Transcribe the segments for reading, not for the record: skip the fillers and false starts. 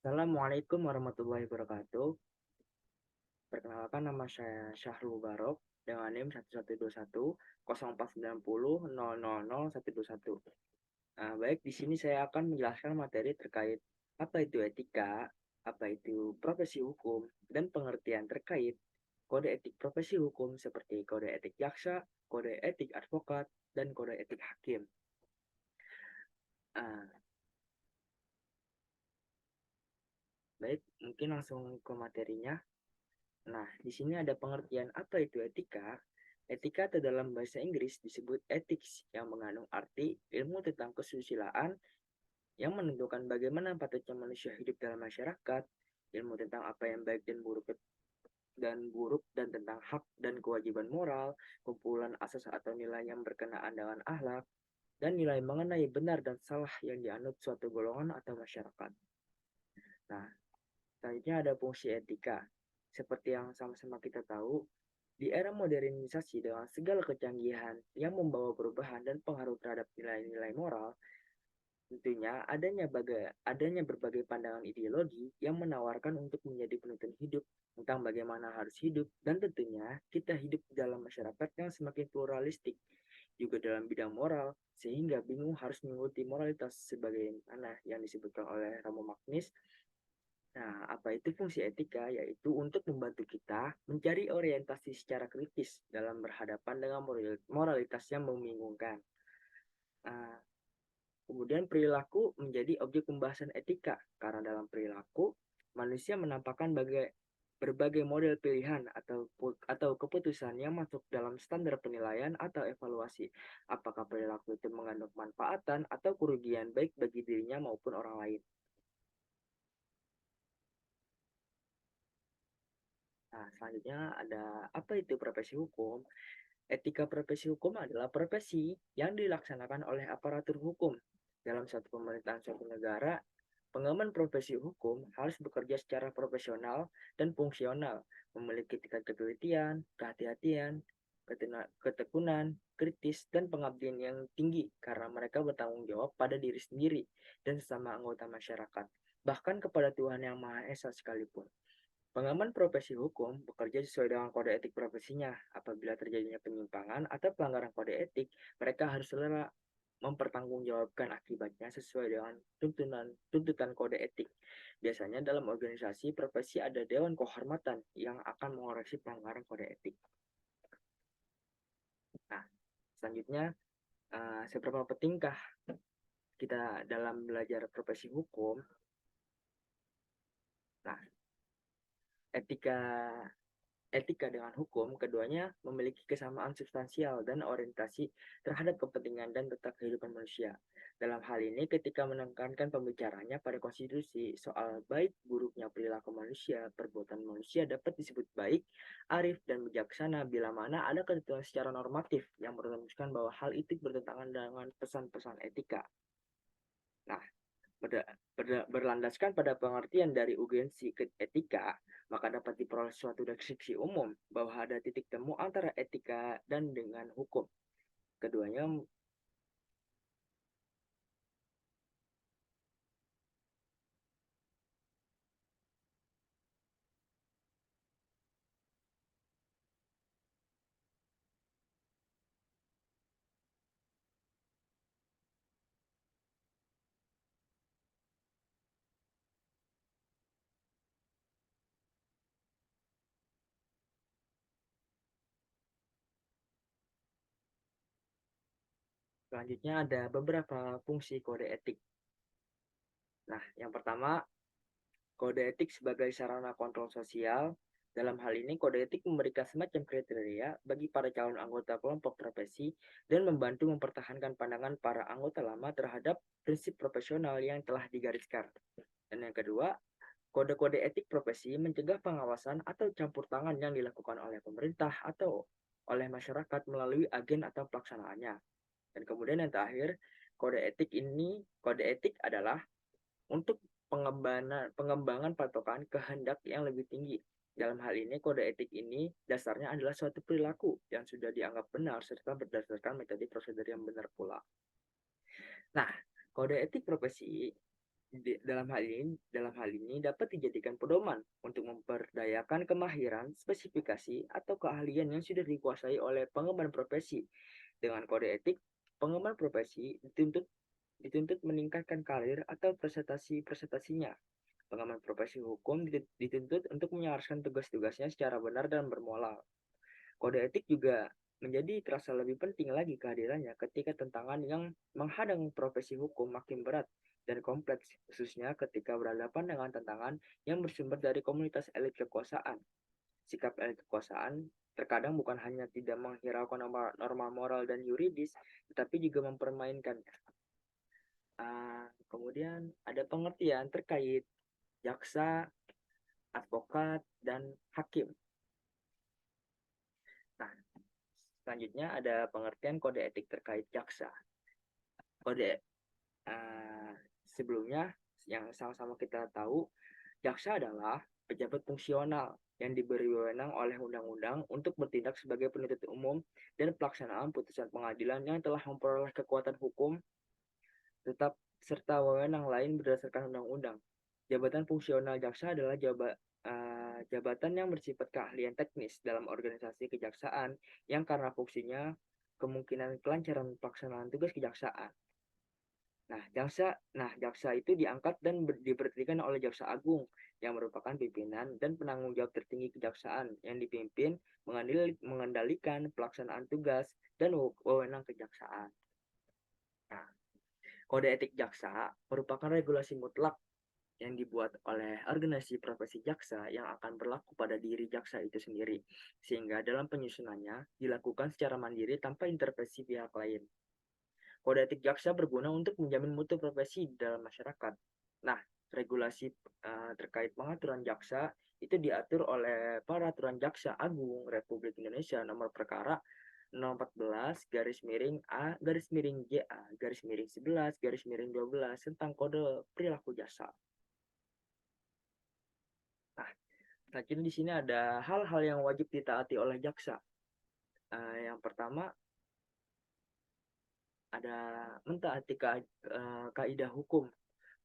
Assalamualaikum warahmatullahi wabarakatuh. Perkenalkan, nama saya Syahrul Barok dengan NIM 1121 0490 000 121. Baik, di sini saya akan menjelaskan materi terkait apa itu etika, apa itu profesi hukum, dan pengertian terkait kode etik profesi hukum seperti kode etik jaksa, kode etik advokat, dan kode etik hakim. Ah, Baik, mungkin langsung ke materinya. Nah, di sini ada pengertian apa itu etika. Etika atau dalam bahasa Inggris disebut ethics yang mengandung arti ilmu tentang kesusilaan yang menentukan bagaimana patutnya manusia hidup dalam masyarakat, ilmu tentang apa yang baik dan tentang hak dan kewajiban moral, kumpulan asas atau nilai yang berkenaan dengan akhlak, dan nilai mengenai benar dan salah yang dianut suatu golongan atau masyarakat. Nah, selanjutnya ada fungsi etika. Seperti yang sama-sama kita tahu, di era modernisasi dengan segala kecanggihan yang membawa perubahan dan pengaruh terhadap nilai-nilai moral, tentunya adanya berbagai pandangan ideologi yang menawarkan untuk menjadi penuntun hidup tentang bagaimana harus hidup, dan tentunya kita hidup dalam masyarakat yang semakin pluralistik juga dalam bidang moral, sehingga bingung harus mengikuti moralitas sebagai mana yang disebutkan oleh Romo Magnis. Nah, apa itu fungsi etika? Yaitu untuk membantu kita mencari orientasi secara kritis dalam berhadapan dengan moralitas yang membingungkan. Nah, kemudian perilaku menjadi objek pembahasan etika, karena dalam perilaku, manusia menampakkan berbagai model pilihan atau keputusan yang masuk dalam standar penilaian atau evaluasi. Apakah perilaku itu mengandung manfaatan atau kerugian baik bagi dirinya maupun orang lain. Nah, selanjutnya ada apa itu profesi hukum? Etika profesi hukum adalah profesi yang dilaksanakan oleh aparatur hukum. Dalam satu pemerintahan suatu negara, pengaman profesi hukum harus bekerja secara profesional dan fungsional, memiliki tingkat ketelitian, kehati-hatian, ketekunan, kritis, dan pengabdian yang tinggi karena mereka bertanggung jawab pada diri sendiri dan sesama anggota masyarakat, bahkan kepada Tuhan Yang Maha Esa sekalipun. Pengaman profesi hukum bekerja sesuai dengan kode etik profesinya. Apabila terjadinya penyimpangan atau pelanggaran kode etik, mereka harus rela mempertanggungjawabkan akibatnya sesuai dengan tuntutan kode etik. Biasanya dalam organisasi profesi ada dewan kehormatan yang akan mengoreksi pelanggaran kode etik. Nah, selanjutnya, seberapa pentingkah kita dalam belajar profesi hukum? Nah, etika etika dengan hukum, keduanya memiliki kesamaan substansial dan orientasi terhadap kepentingan dan tata kehidupan manusia. Dalam hal ini, ketika menekankan pembicaranya pada konstitusi soal baik buruknya perilaku manusia, perbuatan manusia dapat disebut baik, arif, dan bijaksana bila mana ada ketentuan secara normatif yang merumuskan bahwa hal itu bertentangan dengan pesan-pesan etika. Nah, berlandaskan pada pengertian dari urgensi etika, maka dapat diperoleh suatu deskripsi umum bahwa ada titik temu antara etika dan dengan hukum. Keduanya selanjutnya ada beberapa fungsi kode etik. Nah, yang pertama, kode etik sebagai sarana kontrol sosial. Dalam hal ini, kode etik memberikan semacam kriteria bagi para calon anggota kelompok profesi dan membantu mempertahankan pandangan para anggota lama terhadap prinsip profesional yang telah digariskan. Dan yang kedua, kode-kode etik profesi mencegah pengawasan atau campur tangan yang dilakukan oleh pemerintah atau oleh masyarakat melalui agen atau pelaksanaannya. Dan kemudian yang terakhir, kode etik adalah untuk pengembangan patokan kehendak yang lebih tinggi. Dalam hal ini, kode etik ini dasarnya adalah suatu perilaku yang sudah dianggap benar serta berdasarkan metode prosedur yang benar pula. Nah, kode etik profesi dalam hal ini dapat dijadikan pedoman untuk memperdayakan kemahiran, spesifikasi, atau keahlian yang sudah dikuasai oleh pengemban profesi. Dengan kode etik, pengemban profesi dituntut meningkatkan karir atau prestasinya. Pengemban profesi hukum dituntut untuk menyelaraskan tugas-tugasnya secara benar dan bermoral. Kode etik juga menjadi terasa lebih penting lagi kehadirannya ketika tantangan yang menghadang profesi hukum makin berat dan kompleks, khususnya ketika berhadapan dengan tantangan yang bersumber dari komunitas elit kekuasaan. Sikap elit kekuasaan terkadang bukan hanya tidak menghiraukan norma moral dan yuridis, tetapi juga mempermainkannya. Kemudian ada pengertian terkait jaksa, advokat, dan hakim. Nah, selanjutnya ada pengertian kode etik terkait jaksa. Kode sebelumnya yang sama-sama kita tahu, jaksa adalah pejabat fungsional yang diberi wewenang oleh undang-undang untuk bertindak sebagai penuntut umum dan pelaksanaan putusan pengadilan yang telah memperoleh kekuatan hukum tetap serta wewenang lain berdasarkan undang-undang. Jabatan fungsional jaksa adalah jabatan yang bersifat keahlian teknis dalam organisasi kejaksaan yang karena fungsinya kemungkinan kelancaran pelaksanaan tugas kejaksaan. Jaksa itu diangkat dan diberhentikan oleh Jaksa Agung yang merupakan pimpinan dan penanggung jawab tertinggi kejaksaan yang dipimpin mengendalikan pelaksanaan tugas dan wewenang kejaksaan. Nah, kode etik jaksa merupakan regulasi mutlak yang dibuat oleh organisasi profesi jaksa yang akan berlaku pada diri jaksa itu sendiri, sehingga dalam penyusunannya dilakukan secara mandiri tanpa intervensi pihak lain. Kode etik jaksa berguna untuk menjamin mutu profesi dalam masyarakat. Nah, regulasi terkait pengaturan jaksa itu diatur oleh Peraturan Jaksa Agung Republik Indonesia Nomor Perkara 014 garis miring A garis miring JA garis miring 11 garis miring 12 tentang kode perilaku jasa. Nah, selanjutnya di sini ada hal-hal yang wajib ditaati oleh jaksa. Yang pertama ada mentaati kaidah hukum,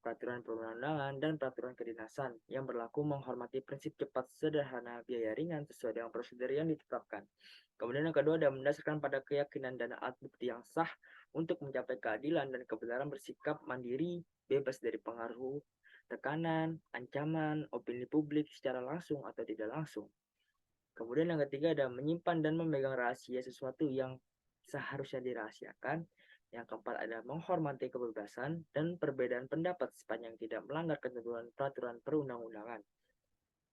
peraturan perundang-undangan, dan peraturan kedinasan yang berlaku menghormati prinsip cepat, sederhana, biaya ringan sesuai dengan prosedur yang ditetapkan. Kemudian yang kedua ada mendasarkan pada keyakinan dan alat bukti yang sah untuk mencapai keadilan dan kebenaran, bersikap mandiri, bebas dari pengaruh, tekanan, ancaman, opini publik secara langsung atau tidak langsung. Kemudian yang ketiga ada menyimpan dan memegang rahasia sesuatu yang seharusnya dirahasiakan. Yang keempat ada menghormati kebebasan dan perbedaan pendapat sepanjang tidak melanggar ketentuan peraturan perundang-undangan.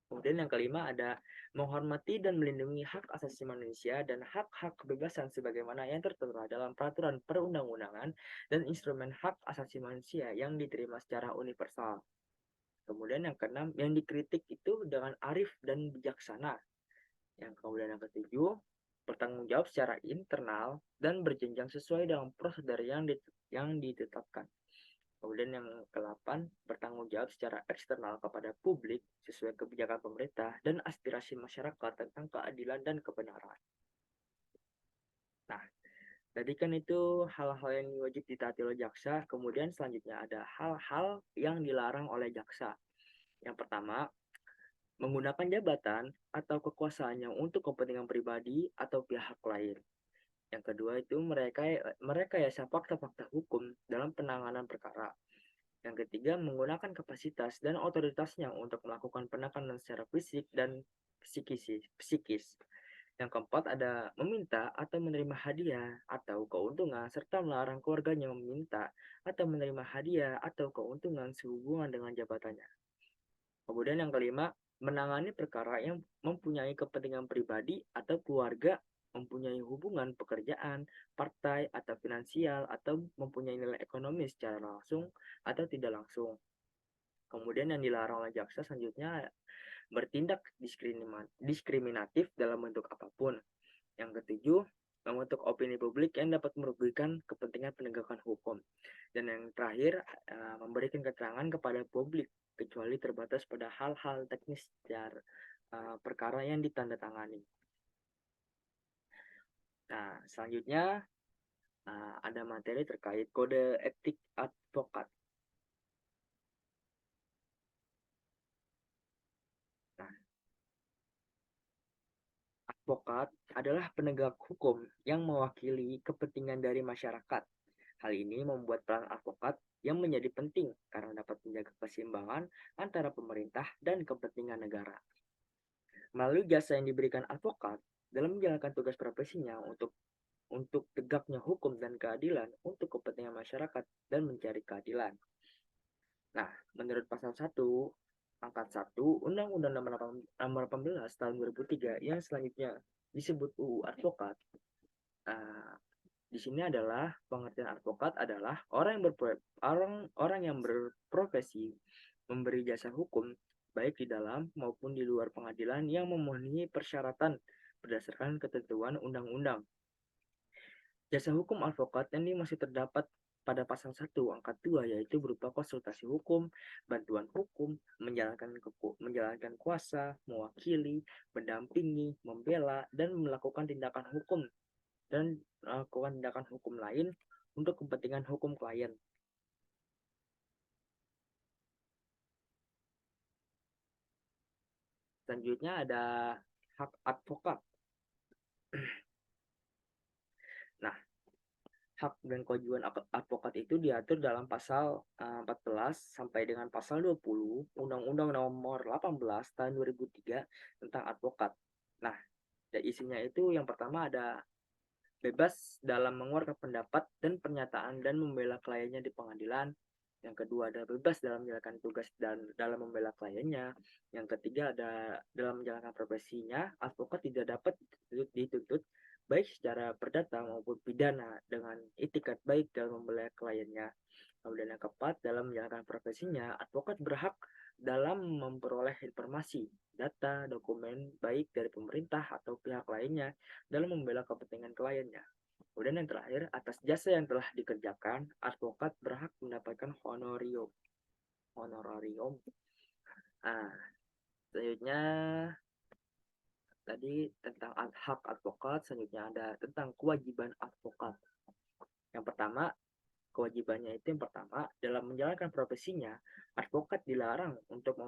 Kemudian yang kelima ada menghormati dan melindungi hak asasi manusia dan hak-hak kebebasan sebagaimana yang tertera dalam peraturan perundang-undangan dan instrumen hak asasi manusia yang diterima secara universal. Kemudian yang keenam, yang dikritik itu dengan arif dan bijaksana. Yang kemudian yang ketujuh, bertanggung jawab secara internal dan berjenjang sesuai dengan prosedur yang ditetapkan. Kemudian yang ke-8, bertanggung jawab secara eksternal kepada publik sesuai kebijakan pemerintah dan aspirasi masyarakat tentang keadilan dan kebenaran. Nah, tadi kan itu hal-hal yang wajib ditaati oleh jaksa. Kemudian selanjutnya ada hal-hal yang dilarang oleh jaksa. Yang pertama, menggunakan jabatan atau kekuasaannya untuk kepentingan pribadi atau pihak lain. Yang kedua itu merekayasa fakta-fakta hukum dalam penanganan perkara. Yang ketiga, menggunakan kapasitas dan otoritasnya untuk melakukan penekanan secara fisik dan psikis. Yang keempat ada meminta atau menerima hadiah atau keuntungan serta melarang keluarganya meminta atau menerima hadiah atau keuntungan sehubungan dengan jabatannya. Kemudian yang kelima, menangani perkara yang mempunyai kepentingan pribadi atau keluarga, mempunyai hubungan pekerjaan, partai, atau finansial, atau mempunyai nilai ekonomi secara langsung atau tidak langsung. Kemudian yang dilarang oleh jaksa selanjutnya bertindak diskriminatif dalam bentuk apapun. Yang ketujuh, membentuk opini publik yang dapat merugikan kepentingan penegakan hukum. Dan yang terakhir, memberikan keterangan kepada publik kecuali terbatas pada hal-hal teknis dan perkara yang ditandatangani. Nah, selanjutnya ada materi terkait kode etik advokat. advokat adalah penegak hukum yang mewakili kepentingan dari masyarakat. Hal ini membuat peran advokat yang menjadi penting karena dapat menjaga keseimbangan antara pemerintah dan kepentingan negara. Melalui jasa yang diberikan advokat dalam menjalankan tugas profesinya untuk tegaknya hukum dan keadilan untuk kepentingan masyarakat dan mencari keadilan. Nah, menurut pasal 1 angkat 1 Undang-Undang Nomor 18 tahun 2003 yang selanjutnya disebut UU Advokat. Nah, di sini adalah pengertian advokat adalah orang yang berprofesi memberi jasa hukum baik di dalam maupun di luar pengadilan yang memenuhi persyaratan berdasarkan ketentuan undang-undang. Jasa hukum advokat yang masih terdapat pada pasal 1 angkat 2 yaitu berupa konsultasi hukum, bantuan hukum, menjalankan kuasa, mewakili, mendampingi, membela, dan melakukan tindakan hukum lain untuk kepentingan hukum klien. Selanjutnya ada hak advokat. Nah, hak dan kewajiban advokat itu diatur dalam pasal 14 sampai dengan pasal 20 Undang-Undang Nomor 18 tahun 2003 tentang advokat. Nah, dan isinya itu yang pertama ada bebas dalam mengeluarkan pendapat dan pernyataan dan membela kliennya di pengadilan. Yang kedua ada bebas dalam menjalankan tugas dan dalam membela kliennya. Yang ketiga ada dalam menjalankan profesinya, advokat tidak dapat dituntut baik secara perdata maupun pidana dengan itikat baik dalam membela kliennya. Kemudian yang keempat, dalam menjalankan profesinya, advokat berhak dalam memperoleh informasi, data, dokumen baik dari pemerintah atau pihak lainnya dalam membela kepentingan kliennya. Kemudian yang terakhir, atas jasa yang telah dikerjakan, advokat berhak mendapatkan honorarium. Nah, selanjutnya tadi tentang hak advokat, selanjutnya ada tentang kewajiban advokat. Yang pertama, kewajibannya itu yang pertama, dalam menjalankan profesinya, advokat dilarang untuk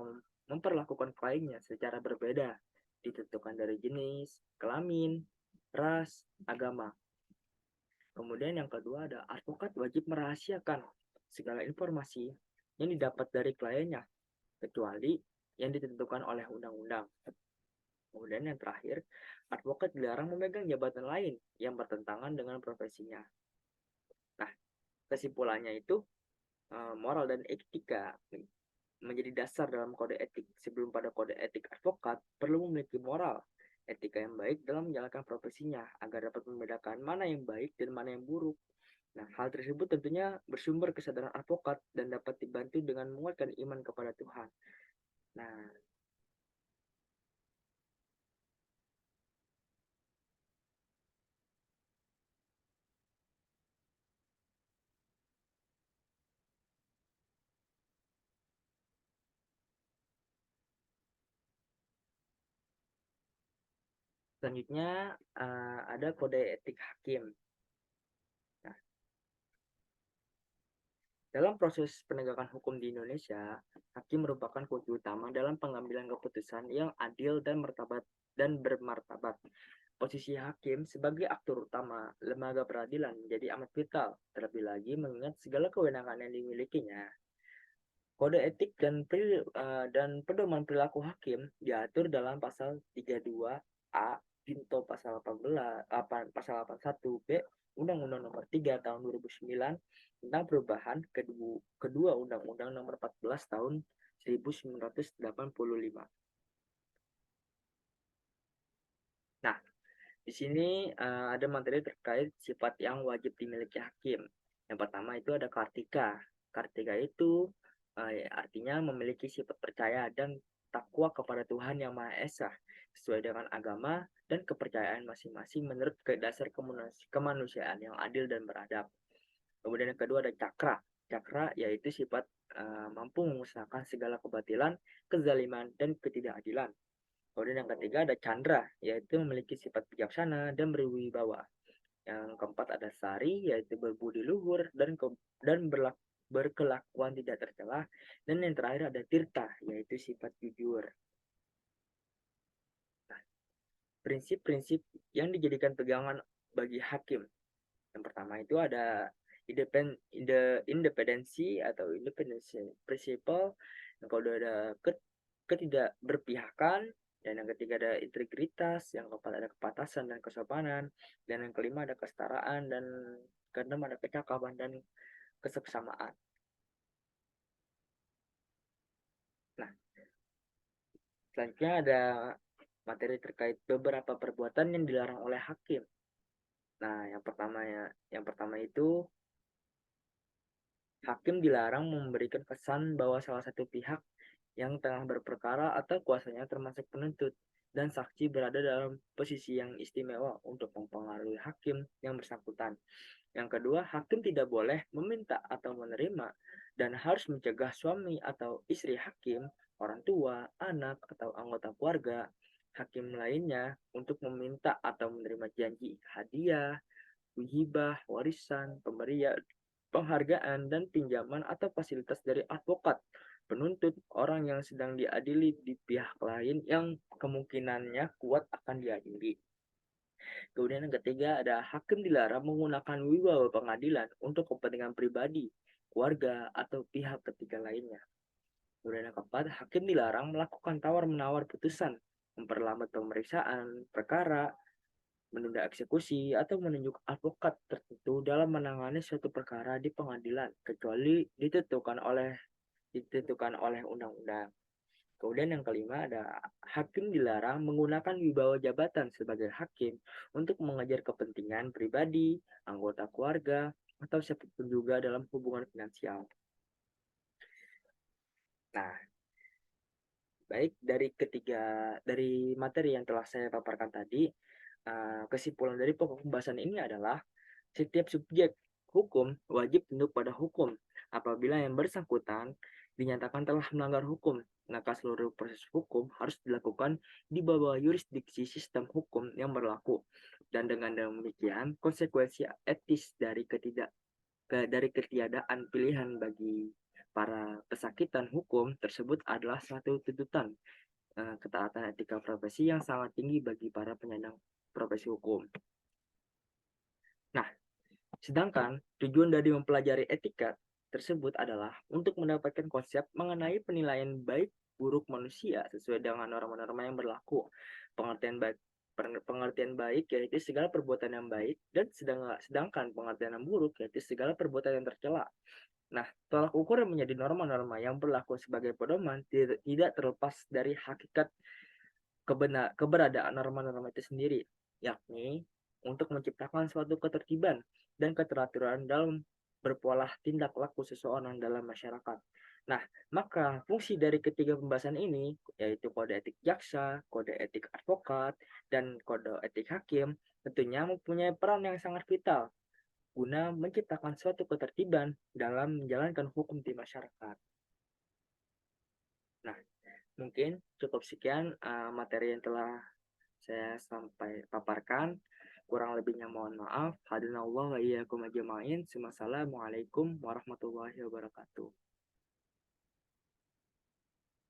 memperlakukan kliennya secara berbeda, ditentukan dari jenis, kelamin, ras, agama. Kemudian yang kedua ada advokat wajib merahasiakan segala informasi yang didapat dari kliennya, kecuali yang ditentukan oleh undang-undang. Kemudian yang terakhir, advokat dilarang memegang jabatan lain yang bertentangan dengan profesinya. Nah, kesimpulannya itu moral dan etika menjadi dasar dalam kode etik. Sebelum pada kode etik advokat perlu memiliki moral, etika yang baik dalam menjalankan profesinya agar dapat membedakan mana yang baik dan mana yang buruk. Nah, hal tersebut tentunya bersumber kesadaran advokat dan dapat dibantu dengan menguatkan iman kepada Tuhan. Nah, selanjutnya ada kode etik hakim. Nah, dalam proses penegakan hukum di Indonesia, hakim merupakan kunci utama dalam pengambilan keputusan yang adil dan bermartabat. Posisi hakim sebagai aktor utama lembaga peradilan menjadi amat vital, terlebih lagi mengingat segala kewenangan yang dimilikinya. Kode etik dan pedoman perilaku hakim diatur dalam pasal 32A Junto pasal 81B Undang-Undang Nomor 3 tahun 2009 tentang perubahan kedua Undang-Undang Nomor 14 tahun 1985. Nah, di sini ada materi terkait sifat yang wajib dimiliki hakim. Yang pertama itu ada kartika. Kartika itu artinya memiliki sifat percaya dan takwa kepada Tuhan Yang Maha Esa sesuai dengan agama dan kepercayaan masing-masing menurut dasar kemanusiaan yang adil dan beradab. Kemudian yang kedua ada cakra. Cakra yaitu sifat mampu memusnahkan segala kebatilan, kezaliman, dan ketidakadilan. Kemudian yang ketiga ada candra, yaitu memiliki sifat bijaksana dan berwibawa. Yang keempat ada sari, yaitu berbudi luhur dan berkelakuan tidak tercela. Dan yang terakhir ada tirta, yaitu sifat jujur. prinsip-prinsip yang dijadikan pegangan bagi hakim. Yang pertama itu ada independensi atau independency principle, yang kedua ada ketidakberpihakan, dan yang ketiga ada integritas, yang keempat ada kepatasan dan kesopanan, dan yang kelima ada kesetaraan, dan keenam ada kecakapan dan keseksamaan. Nah, selanjutnya ada materi terkait beberapa perbuatan yang dilarang oleh hakim. Nah, yang pertama itu hakim dilarang memberikan kesan bahwa salah satu pihak yang tengah berperkara atau kuasanya termasuk penuntut dan saksi berada dalam posisi yang istimewa untuk mempengaruhi hakim yang bersangkutan. Yang kedua, hakim tidak boleh meminta atau menerima dan harus mencegah suami atau istri hakim, orang tua, anak, atau anggota keluarga hakim lainnya untuk meminta atau menerima janji, hadiah, hibah, warisan, pemberian, penghargaan, dan pinjaman atau fasilitas dari advokat, penuntut, orang yang sedang diadili di pihak lain yang kemungkinannya kuat akan diadili. Kemudian yang ketiga ada hakim dilarang menggunakan wibawa pengadilan untuk kepentingan pribadi, keluarga, atau pihak ketiga lainnya. Kemudian yang keempat, hakim dilarang melakukan tawar-menawar putusan, memperlambat pemeriksaan perkara, menunda eksekusi, atau menunjuk advokat tertentu dalam menangani suatu perkara di pengadilan, kecuali ditentukan oleh undang-undang. Kemudian yang kelima ada hakim dilarang menggunakan wibawa jabatan sebagai hakim untuk mengejar kepentingan pribadi, anggota keluarga, atau siapapun juga dalam hubungan finansial. Nah, baik dari materi yang telah saya paparkan tadi, kesimpulan dari pokok pembahasan ini adalah setiap subjek hukum wajib tunduk pada hukum. Apabila yang bersangkutan dinyatakan telah melanggar hukum, maka seluruh proses hukum harus dilakukan di bawah yurisdiksi sistem hukum yang berlaku. Dan dengan demikian, konsekuensi etis dari ketiadaan pilihan bagi para pesakitan hukum tersebut adalah suatu tuntutan ketaatan etika profesi yang sangat tinggi bagi para penyandang profesi hukum. Nah, sedangkan tujuan dari mempelajari etika tersebut adalah untuk mendapatkan konsep mengenai penilaian baik buruk manusia sesuai dengan norma-norma yang berlaku. Pengertian baik yaitu segala perbuatan yang baik, dan sedangkan pengertian yang buruk yaitu segala perbuatan yang tercela. Nah, tolak ukur yang menjadi norma-norma yang berlaku sebagai pedoman tidak terlepas dari hakikat keberadaan norma-norma itu sendiri, yakni untuk menciptakan suatu ketertiban dan keteraturan dalam berpola tindak laku seseorang dalam masyarakat. Nah, maka fungsi dari ketiga pembahasan ini, yaitu kode etik jaksa, kode etik advokat, dan kode etik hakim, tentunya mempunyai peran yang sangat vital guna menciptakan suatu ketertiban dalam menjalankan hukum di masyarakat. Nah, mungkin cukup sekian materi yang telah saya sampai paparkan. Kurang lebihnya mohon maaf. Hadinallah wa iyyakum ajma'in. Wassalamualaikum warahmatullahi wabarakatuh.